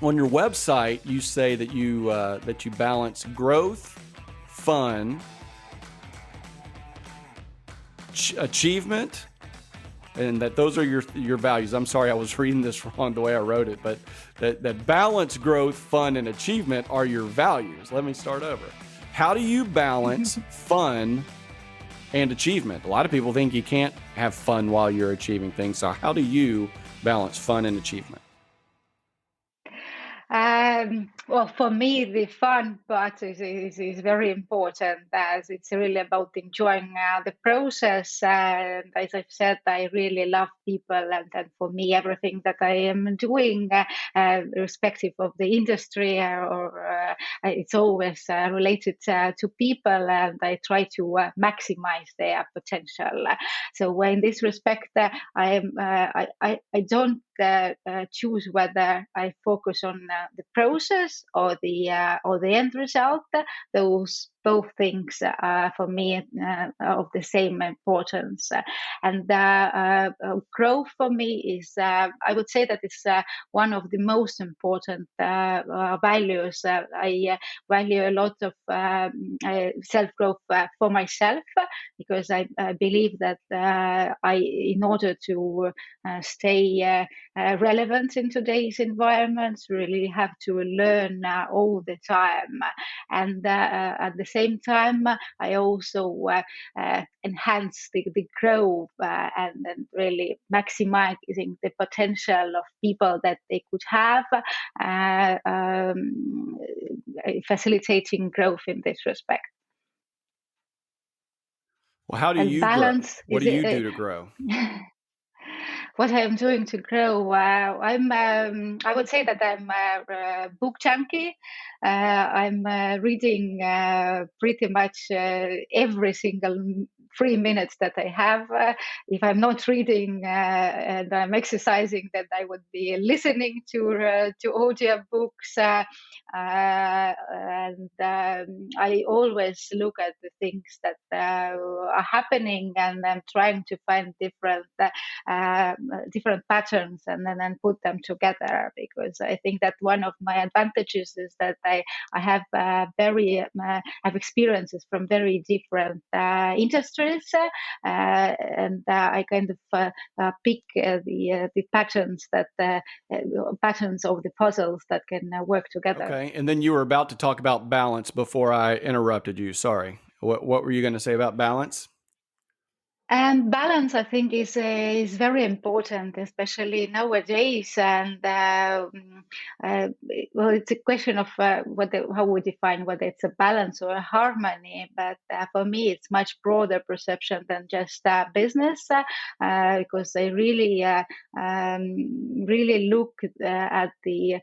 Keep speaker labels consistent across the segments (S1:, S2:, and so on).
S1: On your website, you say that you balance growth, fun, achievement, and that those are your values. I'm sorry, I was reading this wrong the way I wrote it, but that balance, growth, fun, and achievement are your values. Let me start over. How do you balance fun and achievement? A lot of people think you can't have fun while you're achieving things. So how do you balance fun and achievement?
S2: Well, for me, the fun part is very important, as it's really about enjoying the process. And as I've said, I really love people. And for me, everything that I am doing, irrespective of the industry it's always related to people. And I try to maximize their potential. So in this respect, I don't choose whether I focus on the process or the end result. Those both things for me of the same importance. And growth for me is, I would say that it's one of the most important values. I value a lot of self-growth for myself because I believe that in order to stay relevant in today's environments, really have to learn all the time. And at the same time, I also enhance the growth and really maximizing the potential of people that they could have, facilitating growth in this respect.
S1: Well, how do
S2: And
S1: you grow?
S2: balance
S1: What
S2: is
S1: do you do to grow?
S2: what I am doing to grow. I would say that I'm a book junkie. I'm reading pretty much every single 3 minutes that I have. If I'm not reading and I'm exercising, then I would be listening to audio books. And I always look at the things that are happening, and I'm trying to find different patterns and then put them together, because I think that one of my advantages is that I have have experiences from very different industries, and I kind of pick the patterns patterns of the puzzles that can work together.
S1: Okay, and then you were about to talk about balance before I interrupted you. Sorry. What were you going to say about balance?
S2: And balance, I think, is very important, especially nowadays. And well, it's a question of how we define whether it's a balance or a harmony. But for me, it's much broader perception than just business, because I really look at the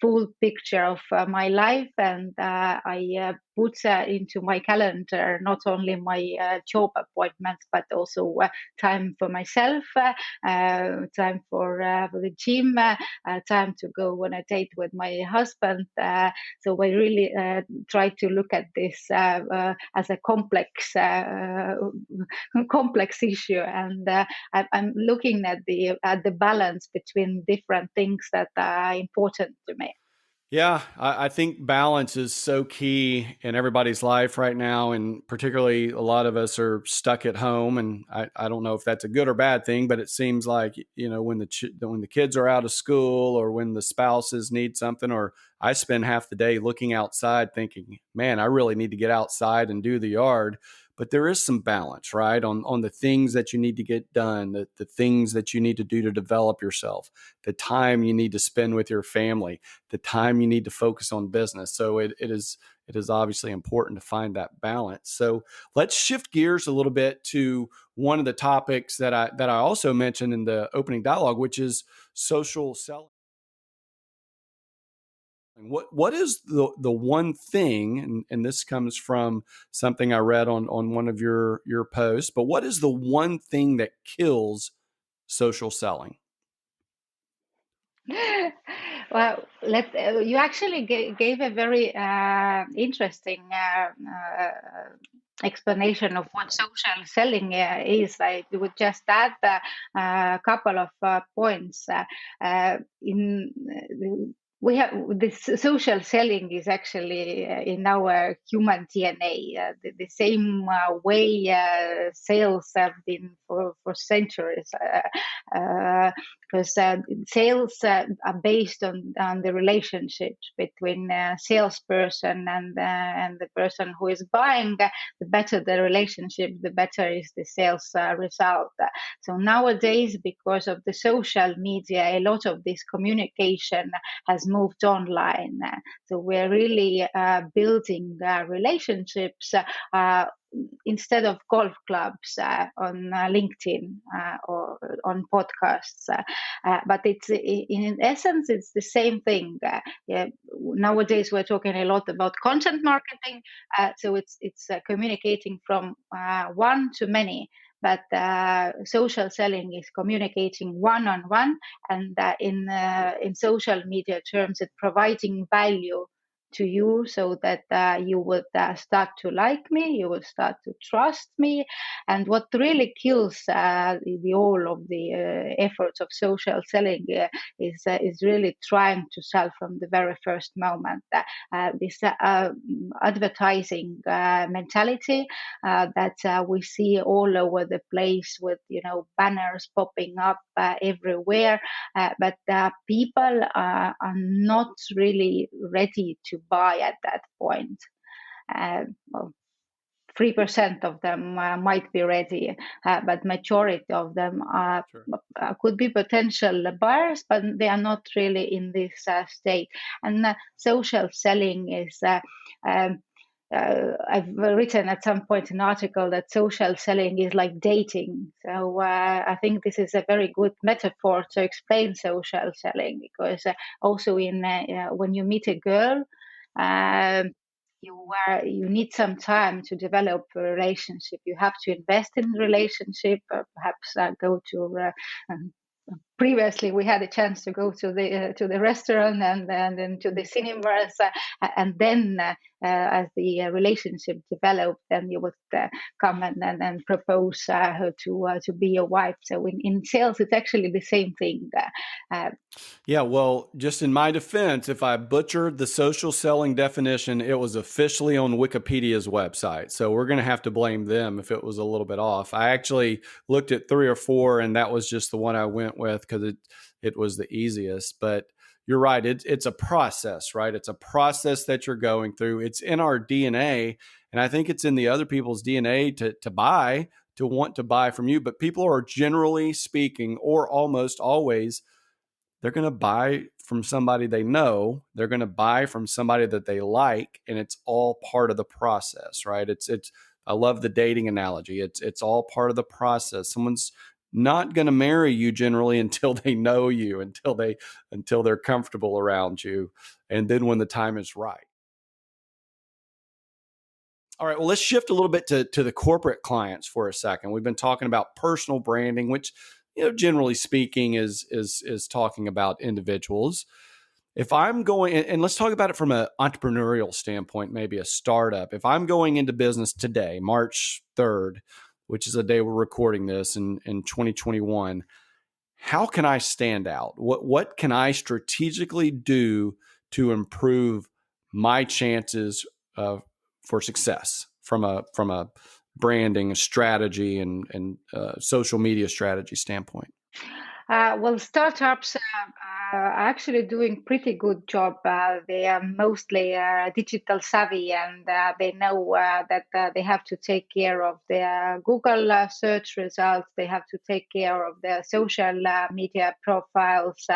S2: full picture of my life, and I put into my calendar not only my job appointments, but also time for myself, time for the gym, time to go on a date with my husband. So I really try to look at this as a complex issue, and I'm looking at the balance between different things that are important to me.
S1: Yeah, I think balance is so key in everybody's life right now. And particularly a lot of us are stuck at home. And I don't know if that's a good or bad thing, but it seems like, when the kids are out of school, or when the spouses need something, or I spend half the day looking outside thinking, man, I really need to get outside and do the yard. But there is some balance, right? On the things that you need to get done, the things that you need to do to develop yourself, the time you need to spend with your family, the time you need to focus on business. So it is obviously important to find that balance. So let's shift gears a little bit to one of the topics that I also mentioned in the opening dialogue, which is social selling. What is the one thing, and this comes from something I read on one of your posts, but what is the one thing that kills social selling?
S2: Well, you actually gave a very interesting explanation of what social selling is. I would just add a couple of points. In we have this social selling is actually in our human DNA, the same way sales have been for centuries, because sales are based on the relationships between salesperson and the person who is buying. The better the relationship, the better is the sales result. So nowadays, because of the social media, a lot of this communication has moved online. So we're really building relationships instead of golf clubs on LinkedIn or on podcasts. But it's in essence, it's the same thing. Yeah, nowadays, we're talking a lot about content marketing. So it's communicating from one to many. But social selling is communicating one-on-one, and in social media terms, it's providing value to you so that you would start to like me, you will start to trust me. And what really kills the all of the efforts of social selling is really trying to sell from the very first moment. This advertising mentality that we see all over the place with banners popping up everywhere, but people are not really ready to buy at that point. Well, 3% of them might be ready, but majority of them
S1: Sure.
S2: could be potential buyers, but they are not really in this state. And social selling is I've written at some point an article that social selling is like dating. So I think this is a very good metaphor to explain social selling, because also in when you meet a girl, um, you need some time to develop a relationship. You have to invest in relationship, or perhaps go to um, previously we had a chance to go to the restaurant and then to the cinemas, and then as the relationship developed, then you would come and propose her to be your wife. So in sales, it's actually the same thing.
S1: Yeah, well, just in my defense, if I butchered the social selling definition, it was officially on Wikipedia's website. So we're going to have to blame them if it was a little bit off. I actually looked at 3 or 4, and that was just the one I went with because it was the easiest. But you're right. It's a process, right? It's a process that you're going through. It's in our DNA. And I think it's in the other people's DNA to buy, to want to buy from you. But people are generally speaking, or almost always, they're going to buy from somebody they know. They're going to buy from somebody that they like, and it's all part of the process, right? It's I love the dating analogy. It's all part of the process. Someone's not going to marry you generally until they know you, until they're comfortable around you, and then when the time is right. All right, well, let's shift a little bit to the corporate clients for a second. We've been talking about personal branding, which, generally speaking, is talking about individuals. If I'm going, and let's talk about it from an entrepreneurial standpoint, maybe a startup. If I'm going into business today, March 3rd, which is the day we're recording this in 2021, how can I stand out? What can I strategically do to improve my chances for success from a branding strategy and social media strategy standpoint?
S2: Well, startups are actually doing pretty good job. They are mostly digital savvy, and they know that they have to take care of their Google search results. They have to take care of their social media profiles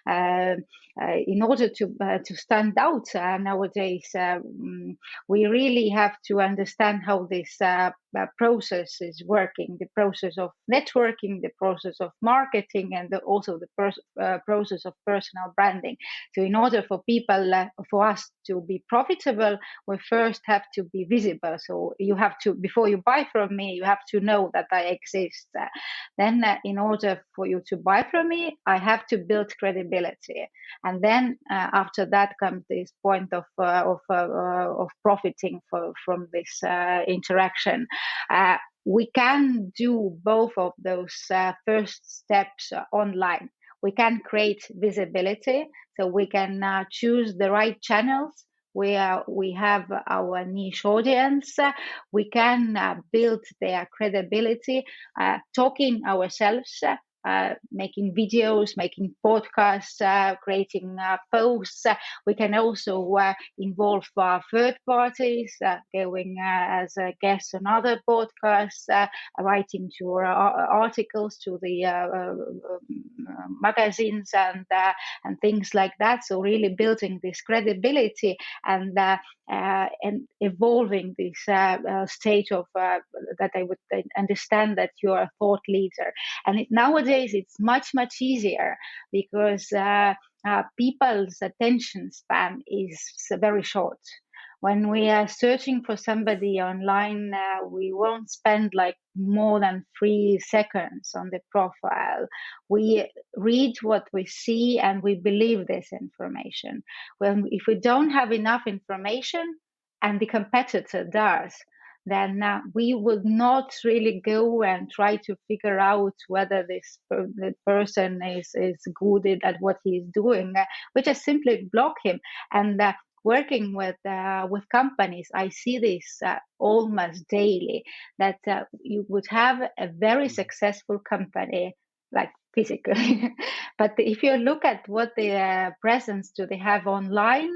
S2: in order to stand out nowadays. We really have to understand how this process is working, the process of networking, the process of marketing, and also the process of personal branding. So in order for people, for us to be profitable, we first have to be visible. So you have to, before you buy from me, you have to know that I exist. Then in order for you to buy from me, I have to build credibility. And then after that comes this point of profiting from this interaction. We can do both of those first steps online. we can create visibility, so we can choose the right channels. We have our niche audience. We can build their credibility, talking ourselves, making videos, making podcasts, creating posts. We can also involve third parties, going as a guest on other podcasts, writing to articles to the magazines and things like that. So really building this credibility and evolving this state of that I would understand that you're a thought leader. And nowadays it's much easier because people's attention span is very short. When we are searching for somebody online, we won't spend like more than 3 seconds on the profile. We read what we see and we believe this information. Well, if we don't have enough information and the competitor does, then we would not really go and try to figure out whether the person is good at what he's doing. We just simply block him. And working with companies, I see this almost daily, that you would have a very successful company, like physically. But if you look at what the presence do they have online,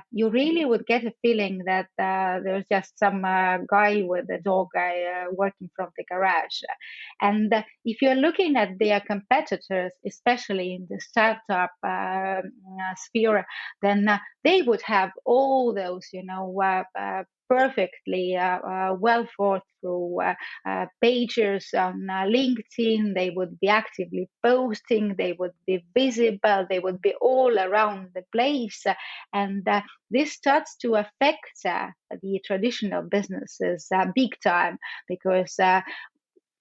S2: you really would get a feeling that there's just some guy with a dog working from the garage. And if you're looking at their competitors, especially in the startup sphere, then they would have all those, perfectly well thought through pages on LinkedIn. They would be actively posting, they would be visible, they would be all around the place. And this starts to affect the traditional businesses big time, because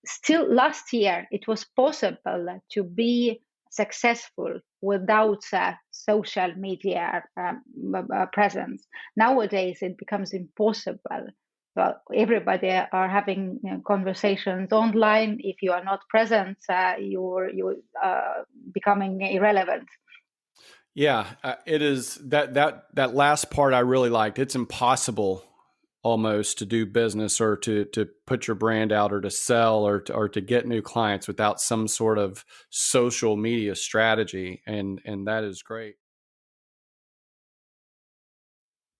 S2: still last year it was possible to be successful without social media presence. Nowadays it becomes impossible. Well, everybody are having conversations online. If you are not present, you're becoming irrelevant.
S1: Yeah, it is that last part I really liked. It's impossible almost to do business or to put your brand out or to sell or to get new clients without some sort of social media strategy, and that is great.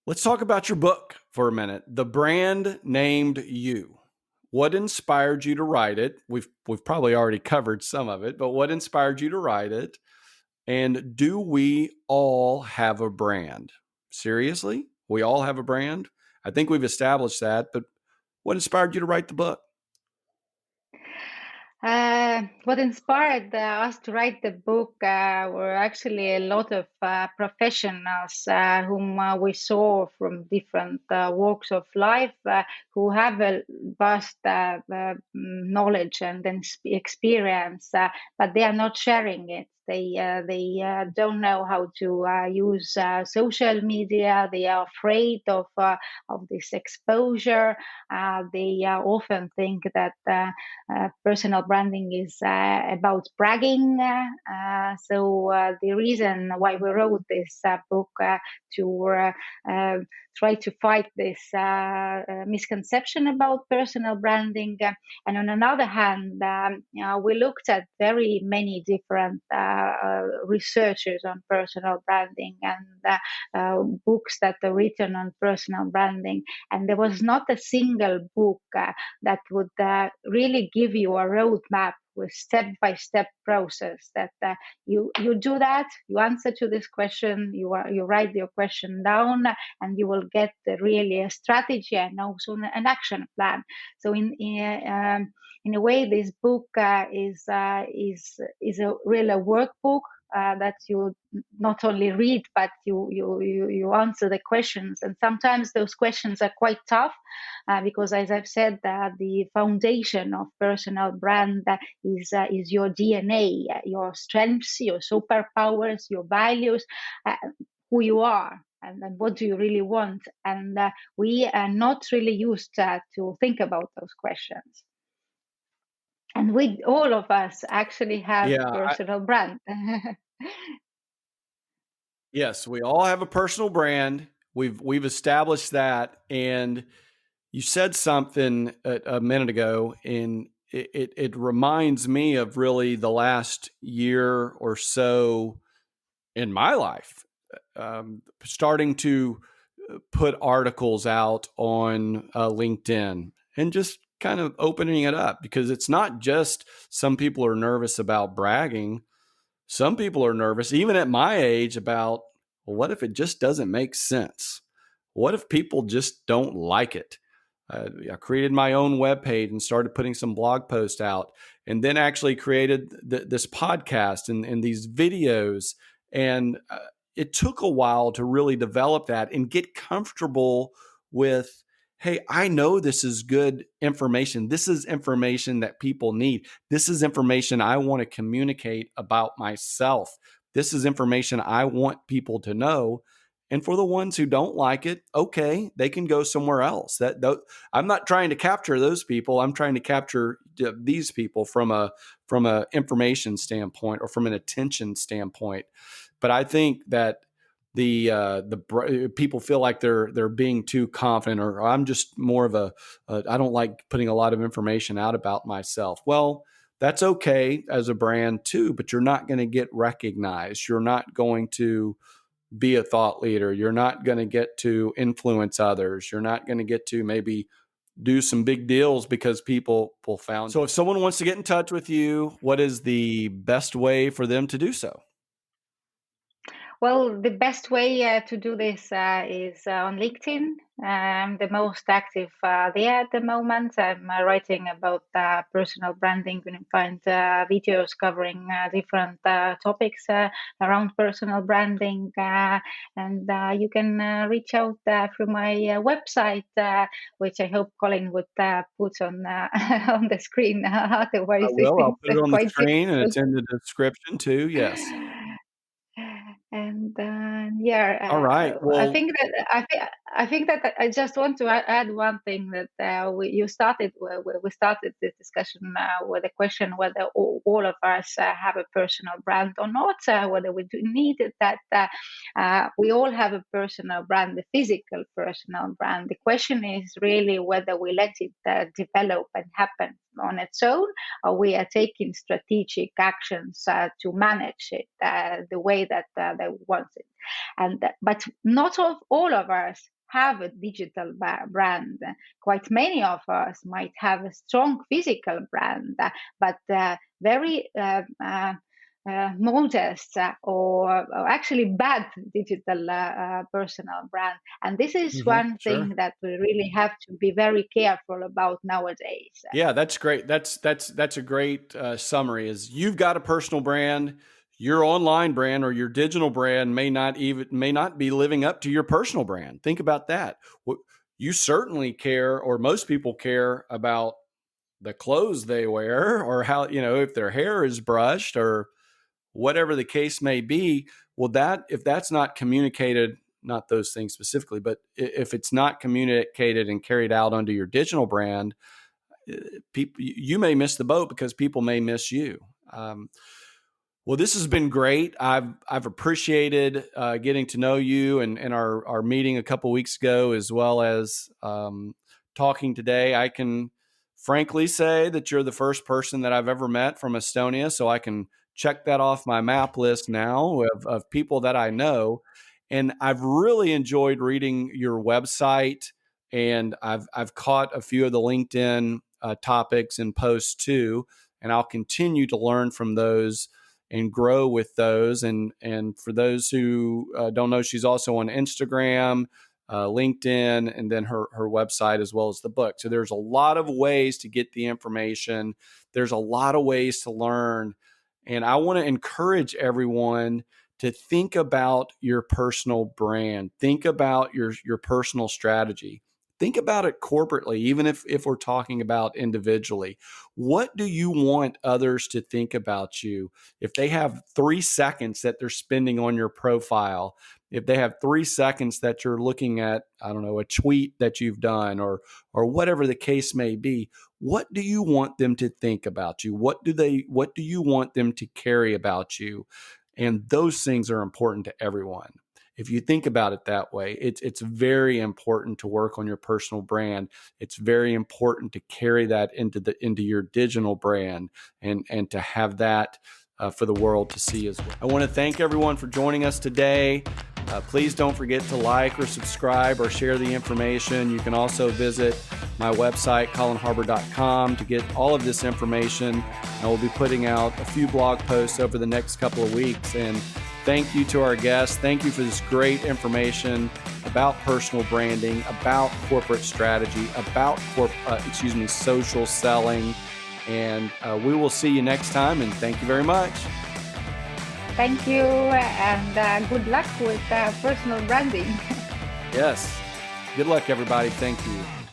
S1: Let's talk about your book for a minute. The Brand Named You. What inspired you to write it? We've probably already covered some of it, but what inspired you to write it? And do we all have a brand? Seriously? We all have a brand? I think we've established that, but what inspired you to write the book?
S2: What inspired us to write the book were actually a lot of professionals whom we saw from different walks of life, who have a vast knowledge and then experience, but they are not sharing it. They don't know how to use social media. They are afraid of this exposure. They often think that personal branding is about bragging. So the reason why we wrote this book to try to fight this misconception about personal branding. And on another hand, we looked at very many different researchers on personal branding and books that are written on personal branding. And there was not a single book that would really give you a roadmap with step-by-step process that you do that, you answer to this question, you write your question down, and you will get really a strategy and also an action plan. So in a way, this book is a real workbook that you not only read, but you answer the questions. And sometimes those questions are quite tough because, as I've said, the foundation of personal brand is your DNA, your strengths, your superpowers, your values, who you are. And then what do you really want? And we are not really used to think about those questions. And we, all of us, actually have
S1: Yeah.
S2: personal brand.
S1: Yes, we all have a personal brand. We've established that, and you said something a minute ago, and it reminds me of really the last year or so in my life, starting to put articles out on LinkedIn and just kind of opening it up, because it's not just some people are nervous about bragging. Some people are nervous, even at my age, about, well, what if it just doesn't make sense? What if people just don't like it? I created my own webpage and started putting some blog posts out, and then actually created this podcast and these videos. And it took a while to really develop that and get comfortable with, hey, I know this is good information. This is information that people need. This is information I want to communicate about myself. This is information I want people to know. And for the ones who don't like it, okay, they can go somewhere else. I'm not trying to capture those people. I'm trying to capture these people from a information standpoint or from an attention standpoint. But I think that the people feel like they're being too confident, or I'm just more of I don't like putting a lot of information out about myself. Well, that's okay as a brand too, but you're not going to get recognized. You're not going to be a thought leader. You're not going to get to influence others. You're not going to get to maybe do some big deals because people found. So if someone wants to get in touch with you, what is the best way for them to do so?
S2: Well, the best way to do this is on LinkedIn. I'm the most active there at the moment. I'm writing about personal branding. You can find videos covering different topics around personal branding. And you can reach out through my website, which I hope Colin would put on on the screen.
S1: I
S2: Otherwise,
S1: will. I'll put it
S2: it's
S1: on the
S2: quite
S1: screen, and
S2: difficult.
S1: it's in the description too. Yes.
S2: And
S1: All right.
S2: I
S1: Well,
S2: think that I think that I just want to add one thing that we started this discussion with the question whether all of us have a personal brand or not, whether we do need it, that we all have a personal brand, the physical personal brand. The question is really whether we let it develop and happen on its own, or we are taking strategic actions to manage it the way that they want it. And but not all of us have a digital brand. Quite many of us might have a strong physical brand, but very modest or actually bad digital personal brand. And this is one
S1: sure.
S2: thing that we really have to be very careful about nowadays.
S1: Yeah, that's great. That's a great summary. Is you've got a personal brand, your online brand or your digital brand may not be living up to your personal brand. Think about that. You certainly care, or most people care about the clothes they wear, or how, if their hair is brushed or whatever the case may be. Well, that if that's not communicated, not those things specifically, but if it's not communicated and carried out under your digital brand, people, you may miss the boat because people may miss you. Well, this has been great. I've appreciated getting to know you and our meeting a couple weeks ago, as well as talking today. I can frankly say that you're the first person that I've ever met from Estonia, so I can check that off my map list now of people that I know. And I've really enjoyed reading your website, and I've caught a few of the LinkedIn topics and posts too, and I'll continue to learn from those and grow with those. And for those who don't know, she's also on Instagram, LinkedIn, and then her website, as well as the book. So there's a lot of ways to get the information. There's a lot of ways to learn. And I want to encourage everyone to think about your personal brand. Think about your personal strategy. think about it corporately, even if we're talking about individually. What do you want others to think about you? If they have 3 seconds that they're spending on your profile, if they have 3 seconds that you're looking at, I don't know, a tweet that you've done or whatever the case may be, what do you want them to think about you? What do you want them to carry about you? And those things are important to everyone. If you think about it that way, it's very important to work on your personal brand. It's very important to carry that into your digital brand and to have that for the world to see as well. I want to thank everyone for joining us today. Please don't forget to like or subscribe or share the information. You can also visit my website, colinharbour.com, to get all of this information. I will be putting out a few blog posts over the next couple of weeks. And thank you to our guests. Thank you for this great information about personal branding, about corporate strategy, about social selling. And we will see you next time. And thank you very much.
S2: Thank you, and good luck with personal branding.
S1: Yes. Good luck, everybody. Thank you.